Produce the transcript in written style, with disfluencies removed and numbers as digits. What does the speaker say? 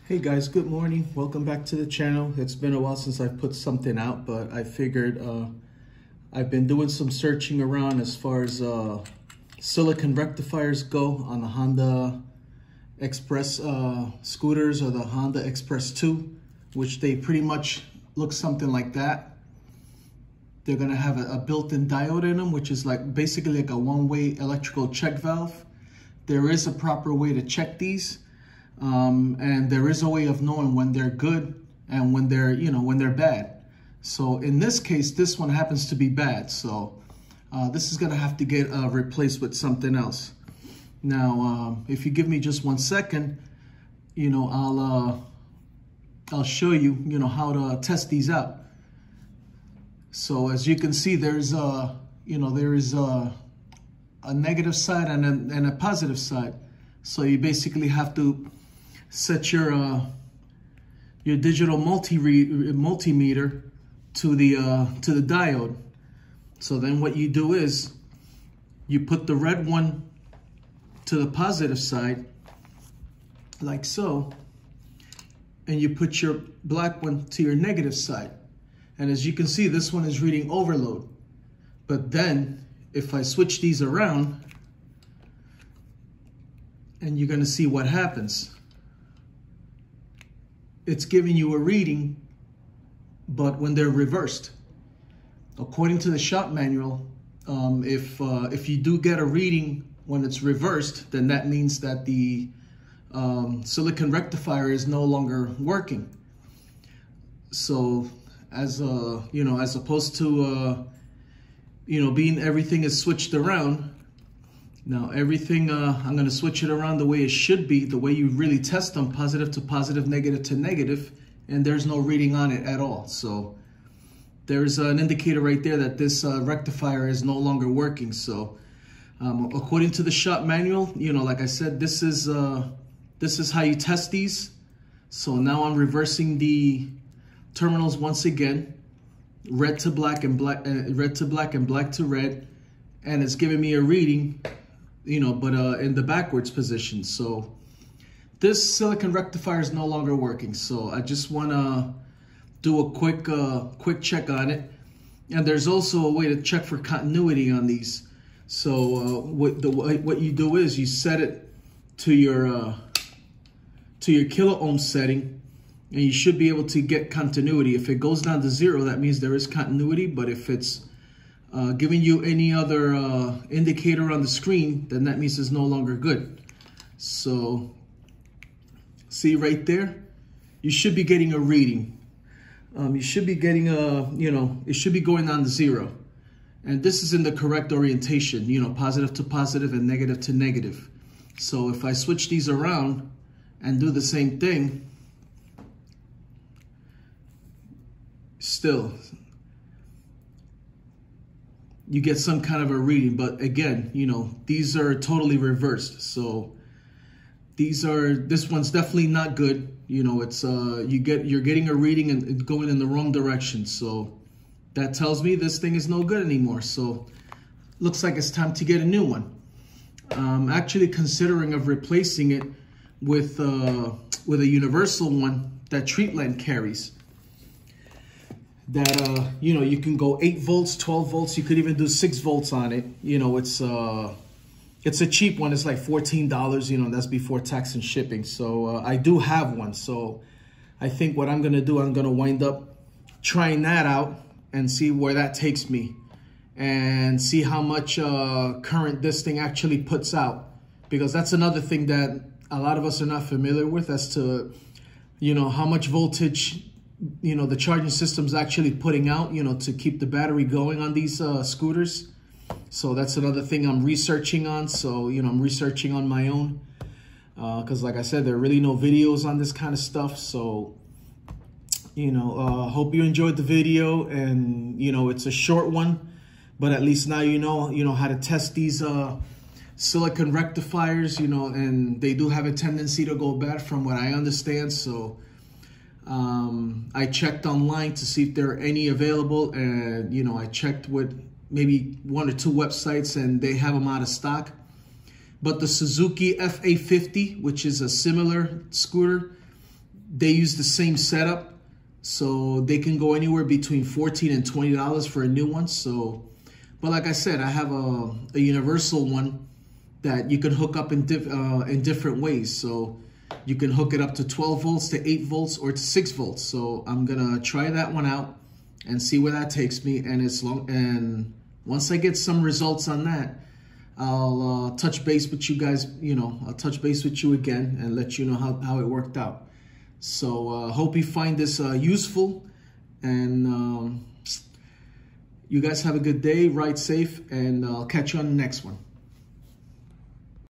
Hey guys, good morning. Welcome back to the channel. It's been a while since I've put something out, but I figured I've been doing some searching around as far as silicon rectifiers go on the Honda Express scooters or the Honda express2, which they pretty much look something like that. They're gonna have a built-in diode in them, which is basically like a one-way electrical check valve. There is a proper way to check these. And there is a way of knowing when they're good and when they're, when they're bad. So in this case, this one happens to be bad. So this is gonna have to get replaced with something else. Now, if you give me just 1 second, I'll show you, how to test these out. So as you can see, there's there is a negative side and a positive side. So you basically have to set your digital multimeter to the diode. So then what you do is you put the red one to the positive side, like so, and you put your black one to your negative side. And as you can see, this one is reading overload. But then if I switch these around, and you're gonna see what happens. It's giving you a reading, but when they're reversed. According to the shop manual, if you do get a reading when it's reversed, then that means that the silicon rectifier is no longer working. So as opposed to being everything is switched around. Now everything, I'm gonna switch it around the way it should be, the way you really test them, positive to positive, negative to negative, and there's no reading on it at all. So there's an indicator right there that this rectifier is no longer working. So according to the shop manual, like I said, this is how you test these. So now I'm reversing the terminals once again, red to black and red to black and black to red, and it's giving me a reading. But in the backwards position. So this silicon rectifier is no longer working. So I just want to do a quick check on it. And there's also a way to check for continuity on these. So what you do is you set it to your kilo ohm setting, and you should be able to get continuity. If it goes down to 0, that means there is continuity. But if it's giving you any other indicator on the screen, then that means it's no longer good. So see right there, you should be getting a reading. You should be getting it should be going down to 0. And this is in the correct orientation, positive to positive and negative to negative. So if I switch these around and do the same thing, still, you get some kind of a reading. But again, these are totally reversed. So this one's definitely not good. It's you're getting a reading and it's going in the wrong direction. So that tells me this thing is no good anymore. So looks like it's time to get a new one. I'm actually considering of replacing it with a universal one that Treatland carries. That you can go 8 volts, 12 volts. You could even do 6 volts on it. It's a cheap one. It's like $14. That's before tax and shipping. So I do have one. So I think what I'm gonna do, I'm gonna wind up trying that out and see where that takes me, and see how much current this thing actually puts out. Because that's another thing that a lot of us are not familiar with, as to how much voltage the charging system's actually putting out, to keep the battery going on these scooters. So that's another thing I'm researching on. So, I'm researching on my own. Because like I said, there are really no videos on this kind of stuff. So, hope you enjoyed the video. And, it's a short one. But at least now you know how to test these silicon rectifiers, and they do have a tendency to go bad from what I understand. So I checked online to see if there are any available, and I checked with maybe 1 or 2 websites, and they have them out of stock. But the Suzuki FA50, which is a similar scooter, they use the same setup, so they can go anywhere between $14 and $20 for a new one. So, but like I said, I have a universal one that you can hook up in different ways. So you can hook it up to 12 volts, to 8 volts, or to 6 volts. So I'm gonna try that one out and see where that takes me. And once I get some results on that, I'll touch base with you guys. I'll touch base with you again and let you know how it worked out. So hope you find this useful, and you guys have a good day, ride safe, and I'll catch you on the next one.